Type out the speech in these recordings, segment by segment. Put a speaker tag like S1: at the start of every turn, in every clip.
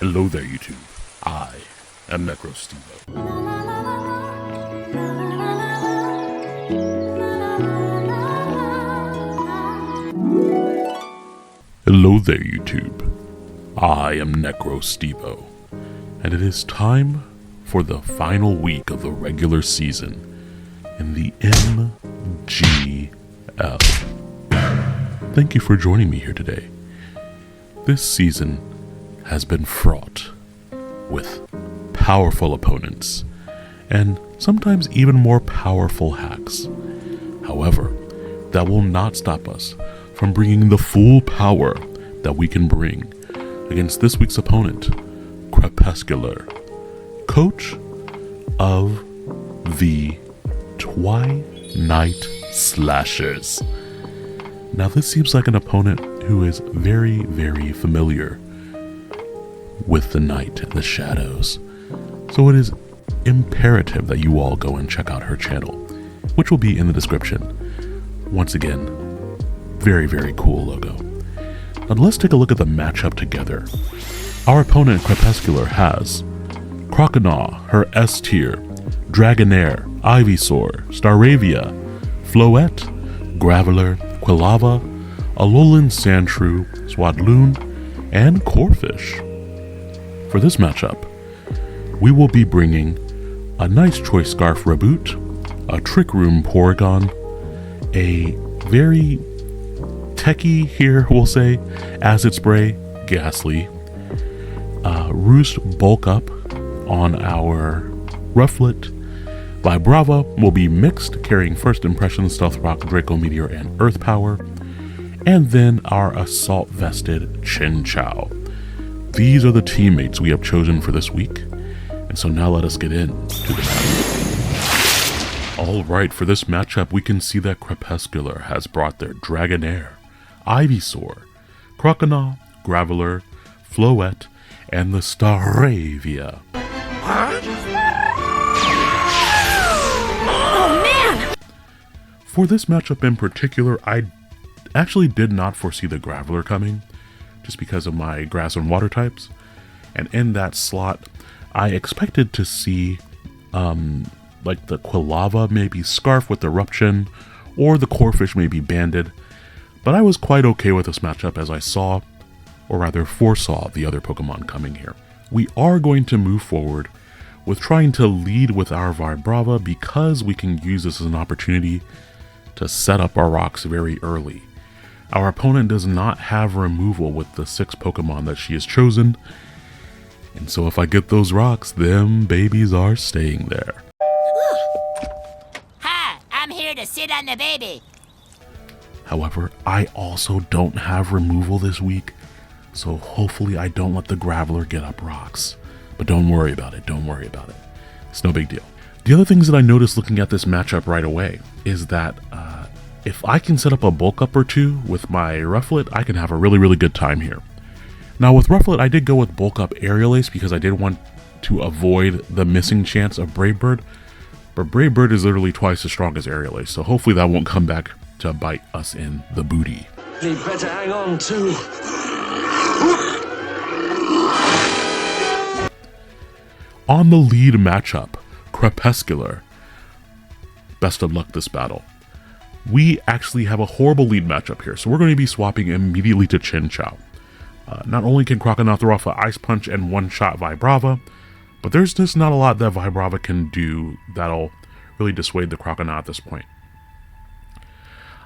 S1: Hello there, YouTube. I am Necrostevo. Hello there, YouTube. I am Necrostevo, and it is time for the final week of the regular season in the MGL. Thank you for joining me here today. This season has been fraught with powerful opponents and sometimes even more powerful hacks. However, that will not stop us from bringing the full power that we can bring against this week's opponent, Crepuscul, coach of the Twilight Slashers. Now this seems like an opponent who is very, very familiar with the night and the shadows. So it is imperative that you all go and check out her channel, which will be in the description. Once again, very, very cool logo. Now let's take a look at the matchup together. Our opponent Crepuscul has Crocodile, her S tier, Dragonair, Ivysaur, Staravia, Floette, Graveler, Quilava, Alolan Sandshrew, Swadloon, and Corphish. For this matchup, we will be bringing a Nice Choice Scarf Reboot, a Trick Room Porygon, a very techie here, we'll say, Acid Spray, Ghastly, Roost Bulk Up on our Rufflet. Vibrava will be mixed, carrying First Impression, Stealth Rock, Draco Meteor, and Earth Power. And then our Assault Vested Chinchou. These are the teammates we have chosen for this week. And so now let us get into the matchup. Alright, for this matchup we can see that Crepuscul has brought their Dragonair, Ivysaur, Crocodile, Graveler, Floette, and the Staravia. For this matchup in particular, I actually did not foresee the Graveler coming, just because of my grass and water types. And in that slot, I expected to see, like the Quilava maybe Scarf with Eruption, or the Corphish maybe Banded. But I was quite okay with this matchup as I saw, or rather foresaw, the other Pokemon coming here. We are going to move forward with trying to lead with our Vibrava because we can use this as an opportunity to set up our rocks very early. Our opponent does not have removal with the 6 Pokemon that she has chosen, and so if I get those rocks, them babies are staying there.
S2: Hi, I'm here to sit on the baby.
S1: However, I also don't have removal this week, so hopefully I don't let the Graveler get up rocks. But don't worry about it, don't worry about it. It's no big deal. The other things that I noticed looking at this matchup right away is that if I can set up a bulk up or two with my Rufflet, I can have a really, really good time here. Now with Rufflet, I did go with bulk up Aerial Ace because I did want to avoid the missing chance of Brave Bird. But Brave Bird is literally twice as strong as Aerial Ace, so hopefully that won't come back to bite us in the booty.
S3: You better hang on too.
S1: On the lead matchup, Crepuscul. Best of luck this battle. We actually have a horrible lead matchup here, so we're going to be swapping immediately to Chinchou. Not only can Crocodile throw off an Ice Punch and one-shot Vibrava, but there's just not a lot that Vibrava can do that'll really dissuade the Crocodile at this point.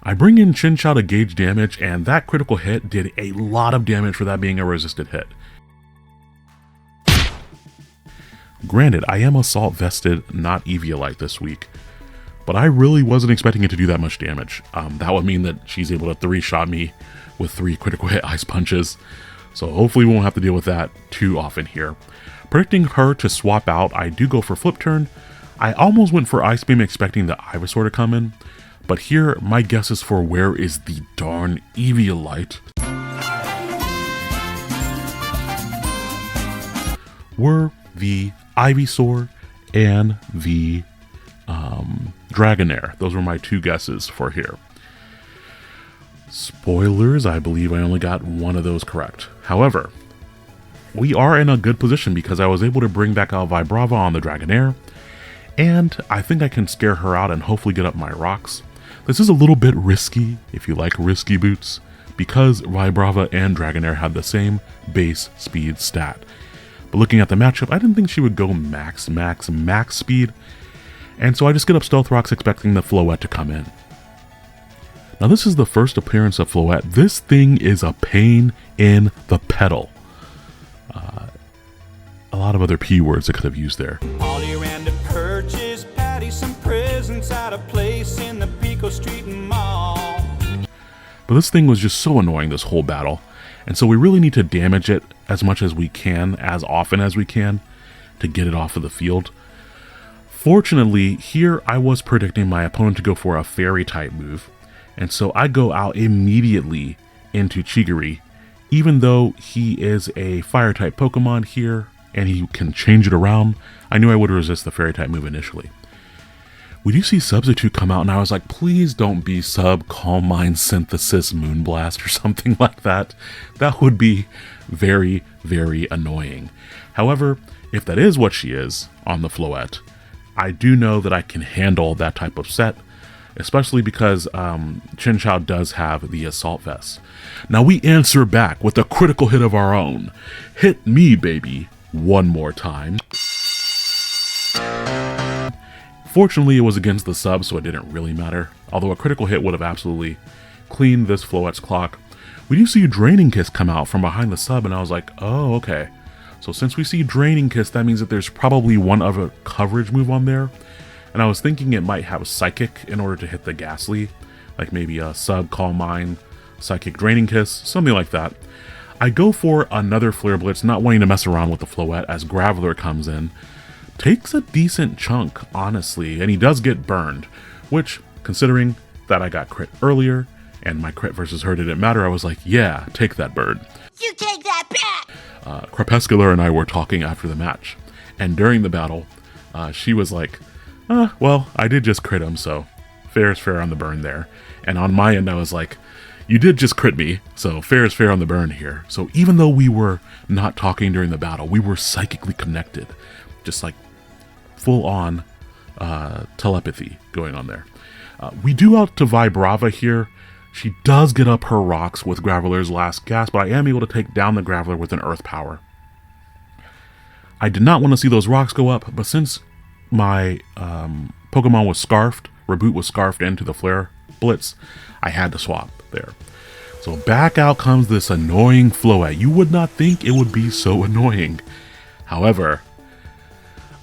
S1: I bring in Chinchou to gauge damage, and that critical hit did a lot of damage for that being a resisted hit. Granted, I am Assault Vested, not Eviolite this week, but I really wasn't expecting it to do that much damage. That would mean that she's able to 3-shot me with 3 critical hit Ice Punches, so hopefully we won't have to deal with that too often here. Predicting her to swap out, I do go for Flip Turn. I almost went for Ice Beam expecting the Ivysaur to come in, but here my guess is for where is the darn Eviolite. Were the Ivysaur and the Dragonair. Those were my 2 guesses for here. Spoilers, I believe I only got one of those correct. However, we are in a good position because I was able to bring back out Vibrava on the Dragonair, and I think I can scare her out and hopefully get up my rocks. This is a little bit risky, if you like risky boots, because Vibrava and Dragonair had the same base speed stat. But looking at the matchup, I didn't think she would go max speed, and so I just get up Stealth Rocks expecting the Floette to come in. Now this is the first appearance of Floette. This thing is a pain in the pedal. A lot of other P words I could have used there.
S4: Ollie ran to purchase Patty some presents at a place in the Pico Street Mall.
S1: But this thing was just so annoying this whole battle, and so we really need to damage it as much as we can, as often as we can, to get it off of the field. Fortunately, here I was predicting my opponent to go for a fairy type move, and so I go out immediately into Chigiri, even though he is a fire type Pokemon here, and he can change it around. I knew I would resist the fairy type move initially. We do see Substitute come out, and I was like, please don't be Sub Calm Mind Synthesis Moonblast or something like that. That would be very, very annoying. However, if that is what she is on the Floette, I do know that I can handle that type of set, especially because Chinchou does have the Assault Vest. Now we answer back with a critical hit of our own. Hit me, baby, one more time. Fortunately, it was against the sub, so it didn't really matter, although a critical hit would have absolutely cleaned this Floette's clock. We do see Draining Kiss come out from behind the sub, and I was like, oh, okay. So since we see Draining Kiss, that means that there's probably one other coverage move on there, and I was thinking it might have Psychic in order to hit the Ghastly, like maybe a Sub Calm Mind, Psychic Draining Kiss, something like that. I go for another Flare Blitz, not wanting to mess around with the Floette, as Graveler comes in. Takes a decent chunk, honestly, and he does get burned, which, considering that I got crit earlier, and my crit versus her didn't matter, I was like, yeah, take that burn.
S2: You take that back!
S1: Crepuscul and I were talking after the match, and during the battle, she was like, well, I did just crit him, so fair is fair on the burn there. And on my end, I was like, you did just crit me, so fair is fair on the burn here. So even though we were not talking during the battle, we were psychically connected. Just like full-on telepathy going on there. We do out to Vibrava here. She does get up her rocks with Graveler's last gasp, but I am able to take down the Graveler with an Earth Power. I did not want to see those rocks go up, but since my Pokemon was Scarfed, Reboot was Scarfed into the Flare Blitz, I had to swap there. So back out comes this annoying Floette. You would not think it would be so annoying. However,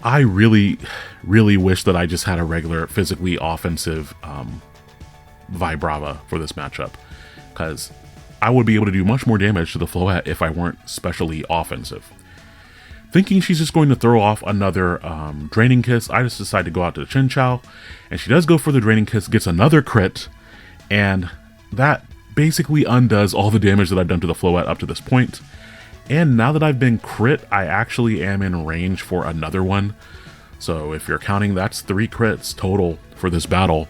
S1: I really, really wish that I just had a regular physically offensive Vibrava for this matchup, because I would be able to do much more damage to the Floette if I weren't specially offensive. Thinking she's just going to throw off another Draining Kiss, I just decide to go out to Chinchou, and she does go for the Draining Kiss, gets another crit, and that basically undoes all the damage that I've done to the Floette up to this point. And now that I've been crit, I actually am in range for another one. So if you're counting, that's 3 crits total for this battle.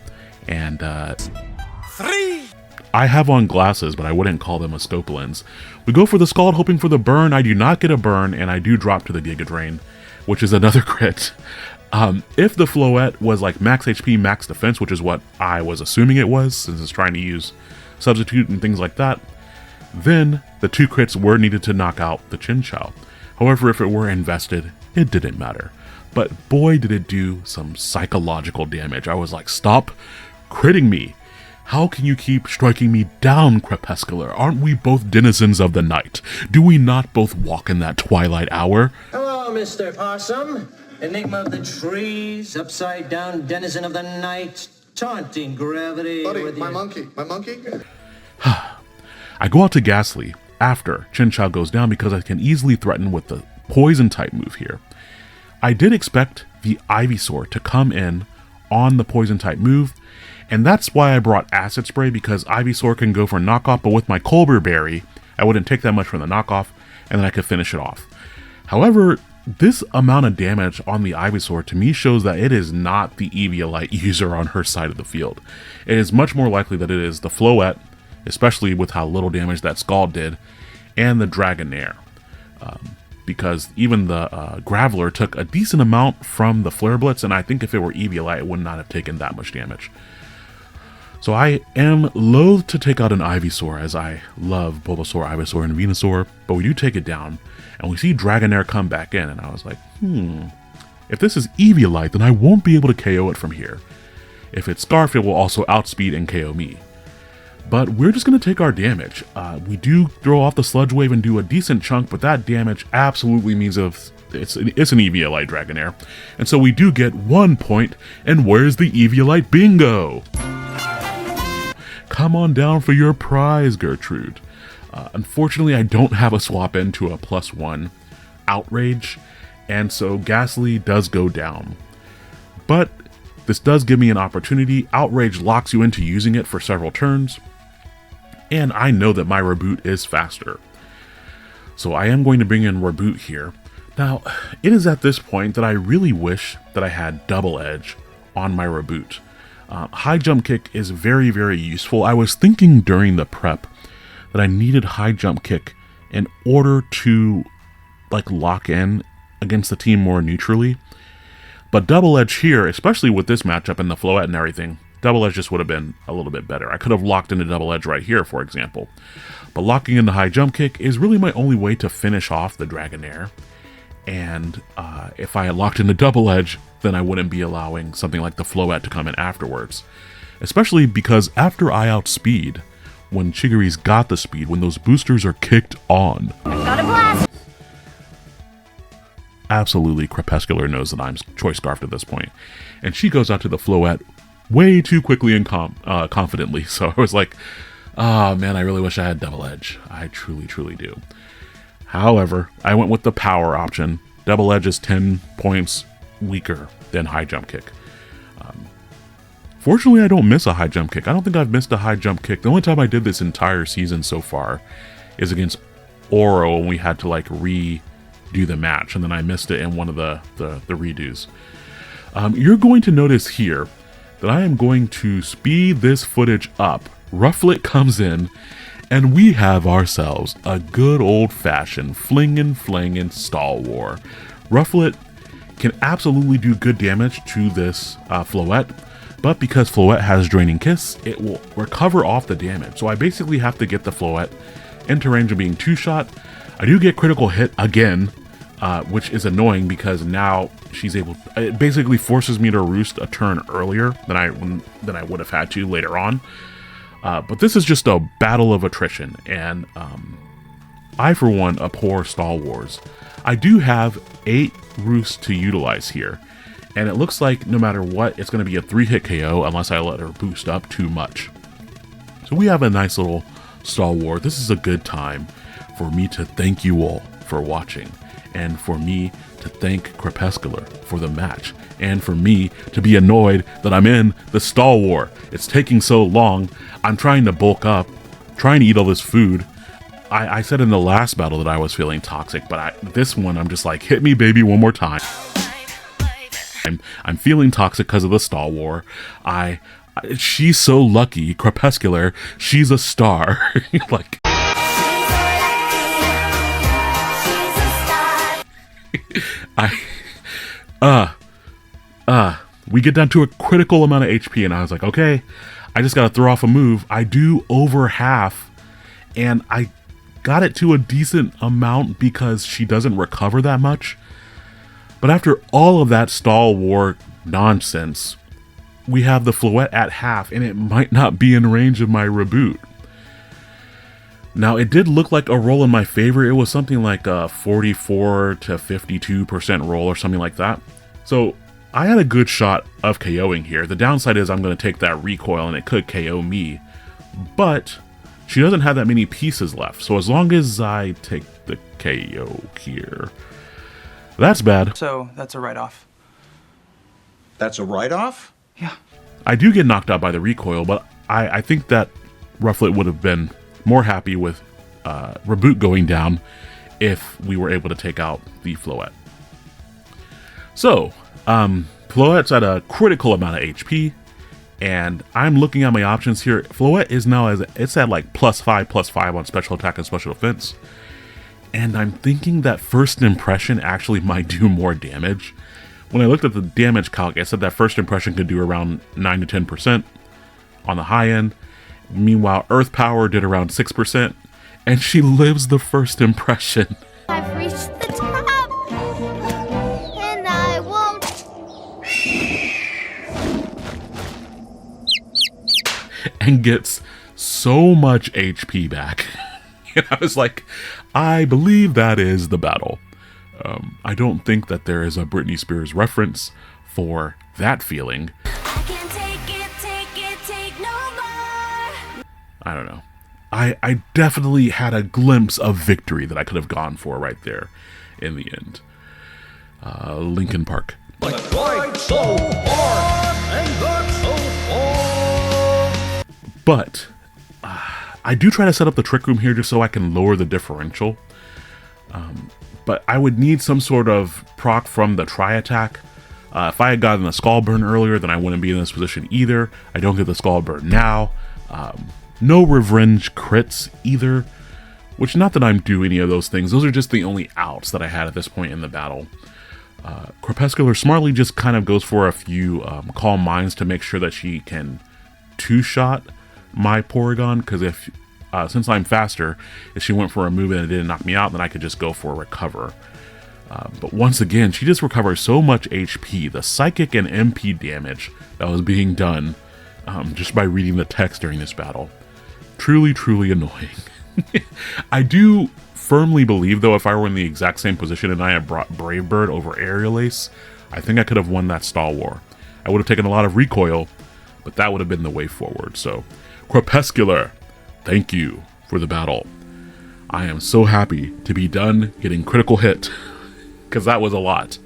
S1: And
S4: 3!
S1: I have on glasses, but I wouldn't call them a scope lens. We go for the Scald, hoping for the burn. I do not get a burn, and I do drop to the Giga Drain, which is another crit. If the Floette was like max HP, max defense, which is what I was assuming it was, since it's trying to use Substitute and things like that, then the 2 crits were needed to knock out the Chinchou. However, if it were invested, it didn't matter. But boy, did it do some psychological damage. I was like, stop critting me. How can you keep striking me down, Crepuscular? Aren't we both denizens of the night? Do we not both walk in that twilight hour?
S5: Hello, Mr. Possum. Enigma of the trees, upside down denizen of the night, taunting gravity.
S6: Buddy,
S5: with
S6: my
S5: your...
S6: monkey.
S1: I go out to Ghastly after Chinchou goes down because I can easily threaten with the Poison type move here. I did expect the Ivysaur to come in on the Poison type move, and that's why I brought Acid Spray, because Ivysaur can go for knockoff, but with my Colbur Berry, I wouldn't take that much from the knockoff, and then I could finish it off. However, this amount of damage on the Ivysaur to me shows that it is not the Eviolite user on her side of the field. It is much more likely that it is the Floette, especially with how little damage that Scald did, and the Dragonair. because even the Graveler took a decent amount from the Flare Blitz, and I think if it were Eviolite, it would not have taken that much damage. So I am loath to take out an Ivysaur, as I love Bulbasaur, Ivysaur, and Venusaur, but we do take it down, and we see Dragonair come back in, and I was like, if this is Eviolite, then I won't be able to KO it from here. If it's Scarf, it will also outspeed and KO me. But we're just going to take our damage. We do throw off the Sludge Wave and do a decent chunk, but that damage absolutely means it's an Eviolite Dragonair. And so we do get 1 point, and where's the Eviolite bingo? Come on down for your prize, Gertrude. Unfortunately, I don't have a swap into a +1 Outrage, and so Ghastly does go down. But this does give me an opportunity. Outrage locks you into using it for several turns, and I know that my Reboot is faster. So I am going to bring in Reboot here. Now, it is at this point that I really wish that I had Double Edge on my Reboot. High Jump Kick is very, very useful. I was thinking during the prep that I needed High Jump Kick in order to lock in against the team more neutrally. But Double Edge here, especially with this matchup and the Floette and everything, Double Edge just would have been a little bit better. I could have locked into Double Edge right here, for example. But locking into High Jump Kick is really my only way to finish off the Dragonair. And if I had locked into Double Edge, then I wouldn't be allowing something like the Floette to come in afterwards. Especially because after I outspeed, when Chigiri's got the speed, when those boosters are kicked on,
S2: Got a blast!
S1: absolutely Crepuscular knows that I'm Choice Scarfed at this point. And she goes out to the Floette way too quickly and confidently. So I was like, oh man, I really wish I had Double Edge. I truly, truly do. However, I went with the power option. Double Edge is 10 points weaker than High Jump Kick. Fortunately, I don't miss a High Jump Kick. I don't think I've missed a High Jump Kick. The only time I did this entire season so far is against Oro, when we had to redo the match, and then I missed it in one of the redos. You're going to notice here that I am going to speed this footage up. Rufflet comes in, and we have ourselves a good old-fashioned flingin' stall war. Rufflet can absolutely do good damage to this Floette, but because Floette has Draining Kiss, it will recover off the damage. So I basically have to get the Floette into range of being 2-shot. I do get critical hit again, which is annoying because now she's able. It basically forces me to roost a turn earlier than I would have had to later on. But this is just a battle of attrition, and I, for one, abhor Stall Wars. I do have 8 roosts to utilize here, and it looks like no matter what, it's going to be a 3-hit KO unless I let her boost up too much. So we have a nice little Stall War. This is a good time for me to thank you all for watching, and for me to thank Crepuscular for the match, and for me to be annoyed that I'm in the Stall War. It's taking so long. I'm trying to bulk up, trying to eat all this food. I said in the last battle that I was feeling toxic, but this one I'm just like, hit me baby one more time. I'm feeling toxic because of the Stall War. She's so lucky, Crepuscular, she's a star. We get down to a critical amount of HP, and I was like, okay, I just gotta throw off a move. I do over half, and I got it to a decent amount because she doesn't recover that much. But after all of that Stall War nonsense, we have the Floette at half, and it might not be in range of my Reboot. Now, it did look like a roll in my favor. It was something like a 44 to 52% roll or something like that. So I had a good shot of KOing here. The downside is I'm going to take that recoil and it could KO me. But she doesn't have that many pieces left. So as long as I take the KO here, that's bad.
S6: So that's a write-off.
S3: That's a write-off?
S6: Yeah.
S1: I do get knocked out by the recoil, but I think that Rufflet would have been more happy with Reboot going down if we were able to take out the Floette. So, Floette's at a critical amount of HP, and I'm looking at my options here. Floette is now it's at like +5/+5 on special attack and special defense. and I'm thinking that first impression actually might do more damage. When I looked at the damage calc, it said that first impression could do around 9 to 10% on the high end. Meanwhile, Earth Power did around 6%, and she lives the first impression.
S2: I've reached the top, and I won't.
S1: And gets so much HP back. And I was like, I believe that is the battle. I don't think that there is a Britney Spears reference for that feeling.
S2: I can't take no more.
S1: I don't know. I definitely had a glimpse of victory that I could have gone for right there in the end. Linkin Park. But I do try to set up the Trick Room here just so I can lower the differential. But I would need some sort of proc from the Tri-Attack. If I had gotten the Skull Burn earlier, then I wouldn't be in this position either. I don't get the Skull Burn now. No Revenge crits either. Which, not that I'm doing any of those things. Those are just the only outs that I had at this point in the battle. Crepuscul smartly just kind of goes for a few Calm Minds to make sure that she can two-shot my Porygon, because if since I'm faster, if she went for a move and it didn't knock me out, then I could just go for a recover. But once again, she just recovers so much HP. The psychic and MP damage that was being done just by reading the text during this battle. Truly, truly annoying. I do firmly believe, though, if I were in the exact same position and I had brought Brave Bird over Aerial Ace, I think I could have won that stall war. I would have taken a lot of recoil, but that would have been the way forward. So, Crepuscul, thank you for the battle. I am so happy to be done getting critical hit, because that was a lot.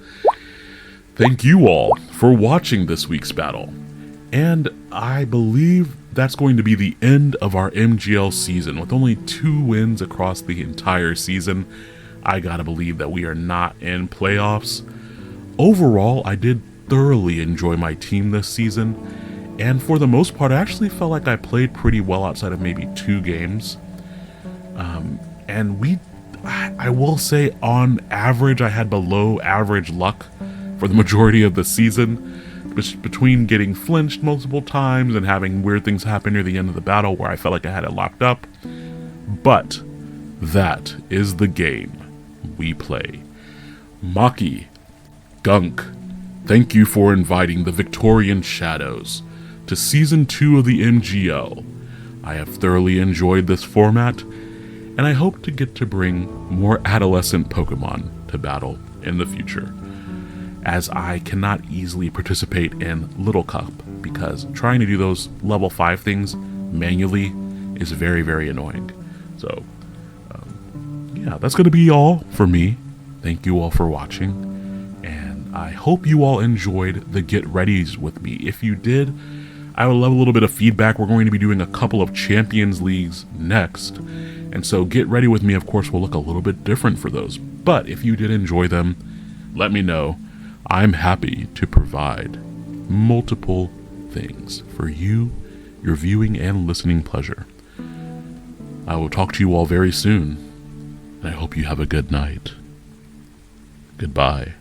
S1: Thank you all for watching this week's battle. And I believe that's going to be the end of our MGL season. With only 2 wins across the entire season, I gotta believe that we are not in playoffs. Overall, I did thoroughly enjoy my team this season. And for the most part, I actually felt like I played pretty well outside of maybe 2 games. And I will say, on average, I had below average luck for the majority of the season. Between getting flinched multiple times and having weird things happen near the end of the battle where I felt like I had it locked up. But that is the game we play. Maki, Gunk, thank you for inviting the Victorian Shadows to Season 2 of the MGL. I have thoroughly enjoyed this format, and I hope to get to bring more adolescent Pokemon to battle in the future, as I cannot easily participate in Little Cup because trying to do those level 5 things manually is very, very annoying. So, yeah, that's going to be all for me. Thank you all for watching, and I hope you all enjoyed the Get Readies with me. If you did, I would love a little bit of feedback. We're going to be doing a couple of Champions Leagues next, and so Get Ready with me, of course, will look a little bit different for those. But if you did enjoy them, let me know. I'm happy to provide multiple things for you, your viewing and listening pleasure. I will talk to you all very soon, and I hope you have a good night. Goodbye.